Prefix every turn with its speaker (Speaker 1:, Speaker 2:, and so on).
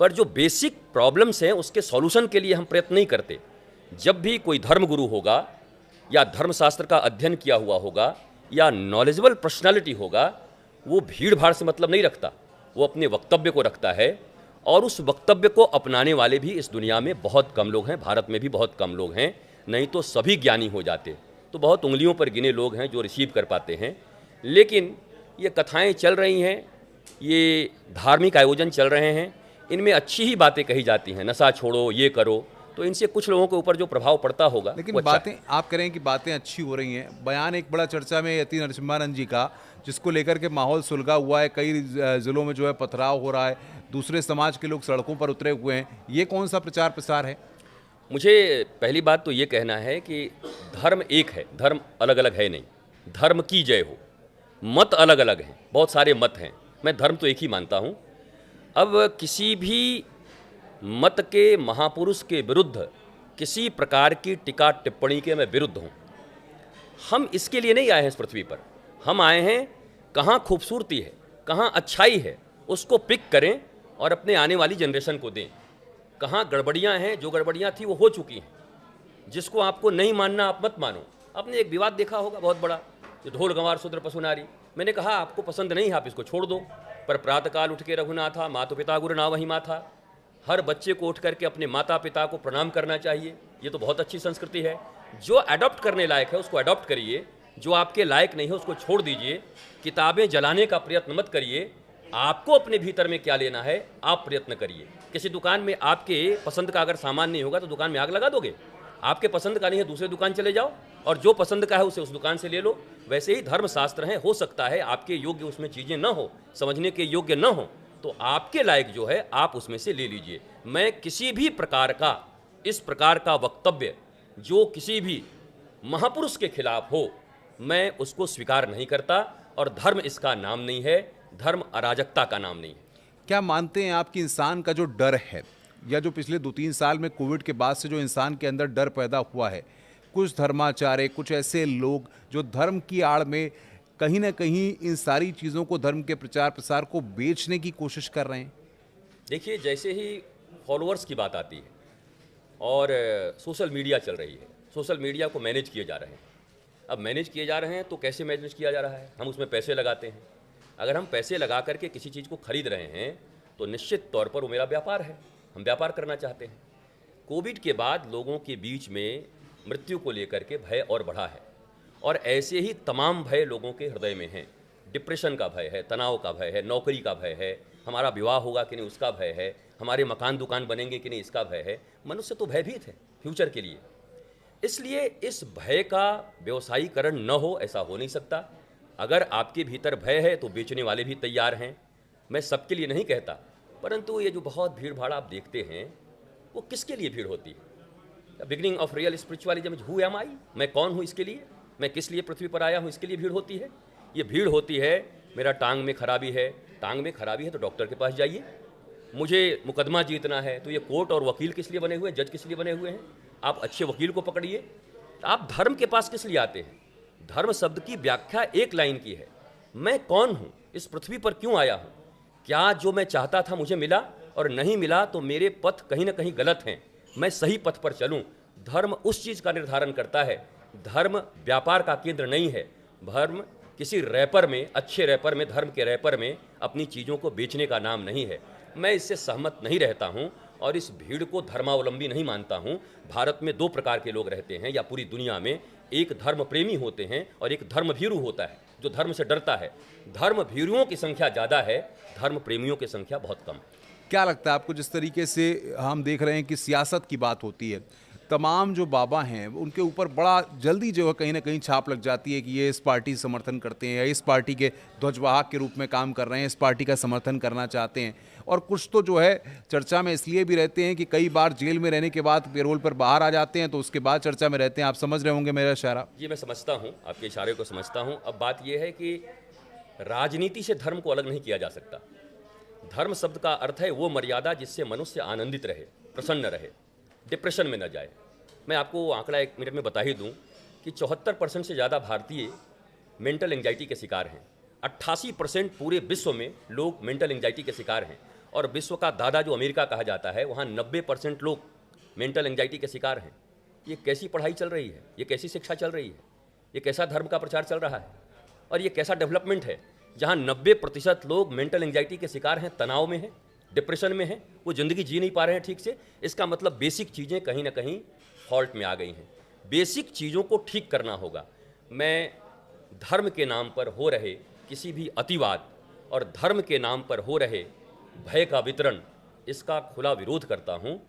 Speaker 1: पर जो basic problems हैं उसके सॉल्यूशन के लिए हम प्रयत्न नहीं करते। जब भी कोई धर्मगुरु होगा या धर्मशास्त्र का अध्ययन किया हुआ होगा या नॉलेजेबल पर्सनालिटी होगा, वो भीड़ भाड़ से मतलब नहीं रखता, वो अपने वक्तव्य को रखता है। और उस वक्तव्य को अपनाने वाले भी इस दुनिया में बहुत कम लोग हैं, भारत में भी बहुत कम लोग हैं, नहीं तो सभी ज्ञानी हो जाते। तो बहुत उंगलियों पर गिने लोग हैं जो रिसीव कर पाते हैं। लेकिन ये कथाएं चल रही हैं, ये धार्मिक आयोजन चल रहे हैं, इनमें अच्छी ही बातें कही जाती हैं, नशा छोड़ो, ये करो, तो इनसे कुछ लोगों के ऊपर जो प्रभाव पड़ता होगा।
Speaker 2: लेकिन बातें आप कह रहे हैं कि बातें अच्छी हो रही हैं। बयान एक बड़ा चर्चा में यति नरसिम्हानंद जी का, जिसको लेकर के माहौल सुलगा हुआ है, कई जिलों में जो है पथराव हो रहा है, दूसरे समाज के लोग सड़कों पर उतरे हुए हैं। ये कौन सा प्रचार प्रसार है?
Speaker 1: मुझे पहली बात तो ये कहना है कि धर्म एक है, धर्म अलग अलग है नहीं। धर्म की जय हो, मत अलग अलग हैं, बहुत सारे मत हैं, मैं धर्म तो एक ही मानता हूँ। अब किसी भी मत के महापुरुष के विरुद्ध किसी प्रकार की टिक्का टिप्पणी के मैं विरुद्ध हूँ। हम इसके लिए नहीं आए हैं इस पृथ्वी पर, हम आए हैं कहाँ खूबसूरती है, कहाँ अच्छाई है, उसको पिक करें और अपने आने वाली जनरेशन को दें। कहाँ गड़बड़ियाँ हैं, जो गड़बड़ियाँ थी वो हो चुकी हैं, जिसको आपको नहीं मानना आप मत मानो। आपने एक विवाद देखा होगा बहुत बड़ा, जो ढोल गंवार शूद्र पशु नारी, मैंने कहा आपको पसंद नहीं है आप इसको छोड़ दो, पर प्रातःकाल उठ के रघुनाथा माता पिता गुरु ना वही माथा। हर बच्चे को उठ करके अपने माता पिता को प्रणाम करना चाहिए, ये तो बहुत अच्छी संस्कृति है। जो अडॉप्ट करने लायक है उसको अडॉप्ट करिए, जो आपके लायक नहीं है उसको छोड़ दीजिए। किताबें जलाने का प्रयत्न मत करिए, आपको अपने भीतर में क्या लेना है आप प्रयत्न करिए। किसी दुकान में आपके पसंद का अगर सामान नहीं होगा तो दुकान में आग लगा दोगे? आपके पसंद का नहीं है दूसरे दुकान चले जाओ और जो पसंद का है उसे उस दुकान से ले लो। वैसे ही धर्मशास्त्र हैं, हो सकता है आपके योग्य उसमें चीज़ें न हो, समझने के योग्य न हो, तो आपके लायक जो है आप उसमें से ले लीजिए। मैं किसी भी प्रकार का इस प्रकार का वक्तव्य जो किसी भी महापुरुष के खिलाफ हो, मैं उसको स्वीकार नहीं करता। और धर्म इसका नाम नहीं है, धर्म अराजकता का नाम नहीं है।
Speaker 2: क्या मानते हैं आप कि इंसान का जो डर है, या जो पिछले 2-3 साल में कोविड के बाद से जो इंसान के अंदर डर पैदा हुआ है, कुछ धर्माचार्य, कुछ ऐसे लोग जो धर्म की आड़ में कहीं ना कहीं इन सारी चीज़ों को, धर्म के प्रचार प्रसार को बेचने की कोशिश कर रहे हैं?
Speaker 1: देखिए, जैसे ही फॉलोअर्स की बात आती है और सोशल मीडिया चल रही है, सोशल मीडिया को मैनेज किए जा रहे हैं। अब मैनेज किए जा रहे हैं तो कैसे मैनेज किया जा रहा है? हम उसमें पैसे लगाते हैं। अगर हम पैसे लगा करके किसी चीज़ को खरीद रहे हैं तो निश्चित तौर पर वो मेरा व्यापार है, हम व्यापार करना चाहते हैं। कोविड के बाद लोगों के बीच में मृत्यु को लेकर के भय और बढ़ा है, और ऐसे ही तमाम भय लोगों के हृदय में हैं। डिप्रेशन का भय है, तनाव का भय है, नौकरी का भय है, हमारा विवाह होगा कि नहीं उसका भय है, हमारे मकान दुकान बनेंगे कि नहीं इसका भय है। मनुष्य तो भयभीत है फ्यूचर के लिए। इसलिए इस भय का व्यवसायीकरण न हो, ऐसा हो नहीं सकता। अगर आपके भीतर भय है तो बेचने वाले भी तैयार हैं। मैं सबके लिए नहीं कहता, परंतु ये जो बहुत भीड़ भाड़ आप देखते हैं वो किसके लिए भीड़ होती है? Beginning of real spiritualism, who am I, मैं कौन हूँ इसके लिए, मैं किस लिए पृथ्वी पर आया हूँ, इसके लिए भीड़ होती है। ये भीड़ होती है मेरा टांग में खराबी है, टांग में खराबी है तो डॉक्टर के पास जाइए। मुझे मुकदमा जीतना है तो ये कोर्ट और वकील किस लिए बने हुए हैं, जज किस लिए बने हुए हैं? आप अच्छे वकील को पकड़िए। आप धर्म के पास किस लिए आते हैं? धर्म शब्द की व्याख्या एक लाइन की है, मैं कौन हूँ, इस पृथ्वी पर क्यों आया हूँ, क्या जो मैं चाहता था मुझे मिला, और नहीं मिला तो मेरे पथ कहीं ना कहीं गलत हैं, मैं सही पथ पर चलूँ। धर्म उस चीज़ का निर्धारण करता है। धर्म व्यापार का केंद्र नहीं है। धर्म किसी रैपर में, अच्छे रैपर में, धर्म के रैपर में अपनी चीज़ों को बेचने का नाम नहीं है। मैं इससे सहमत नहीं रहता हूँ और इस भीड़ को धर्मावलंबी नहीं मानता हूँ। भारत में 2 प्रकार के लोग रहते हैं, या पूरी दुनिया में, एक धर्म प्रेमी होते हैं और एक धर्म भीरू होता है जो धर्म से डरता है। धर्म भीरुओं की संख्या ज़्यादा है, धर्म प्रेमियों की संख्या बहुत कम।
Speaker 2: क्या लगता है आपको, जिस तरीके से हम देख रहे हैं कि सियासत की बात होती है, तमाम जो बाबा हैं उनके ऊपर बड़ा जल्दी जो है कहीं ना कहीं छाप लग जाती है कि ये इस पार्टी समर्थन करते हैं या इस पार्टी के ध्वजवाहक के रूप में काम कर रहे हैं, इस पार्टी का समर्थन करना चाहते हैं। और कुछ तो जो है चर्चा में इसलिए भी रहते हैं कि कई बार जेल में रहने के बाद पेरोल पर बाहर आ जाते हैं, तो उसके बाद चर्चा में रहते हैं। आप समझ रहे होंगे मेरा इशारा?
Speaker 1: जी, मैं समझता हूँ, आपके इशारे को समझता हूँ। अब बात यह है कि राजनीति से धर्म को अलग नहीं किया जा सकता। धर्म शब्द का अर्थ है वो मर्यादा जिससे मनुष्य आनंदित रहे, प्रसन्न रहे, डिप्रेशन में न जाए। मैं आपको आंकड़ा 1 मिनट में बता ही दूं कि 74% से ज़्यादा भारतीय मेंटल एंजाइटी के शिकार हैं। 88% पूरे विश्व में लोग मेंटल एंजाइटी के शिकार हैं। और विश्व का दादा जो अमेरिका कहा जाता है, वहाँ 90% लोग मेंटल एंजाइटी के शिकार हैं। ये कैसी पढ़ाई चल रही है, ये कैसी शिक्षा चल रही है, ये कैसा धर्म का प्रचार चल रहा है, और ये कैसा डेवलपमेंट है जहाँ 90% लोग मेंटल एंजाइटी के शिकार हैं, तनाव में हैं, डिप्रेशन में हैं, वो ज़िंदगी जी नहीं पा रहे हैं ठीक से। इसका मतलब बेसिक चीज़ें कहीं ना कहीं फॉल्ट में आ गई हैं। बेसिक चीज़ों को ठीक करना होगा। मैं धर्म के नाम पर हो रहे किसी भी अतिवाद और धर्म के नाम पर हो रहे भय का वितरण, इसका खुला विरोध करता हूँ।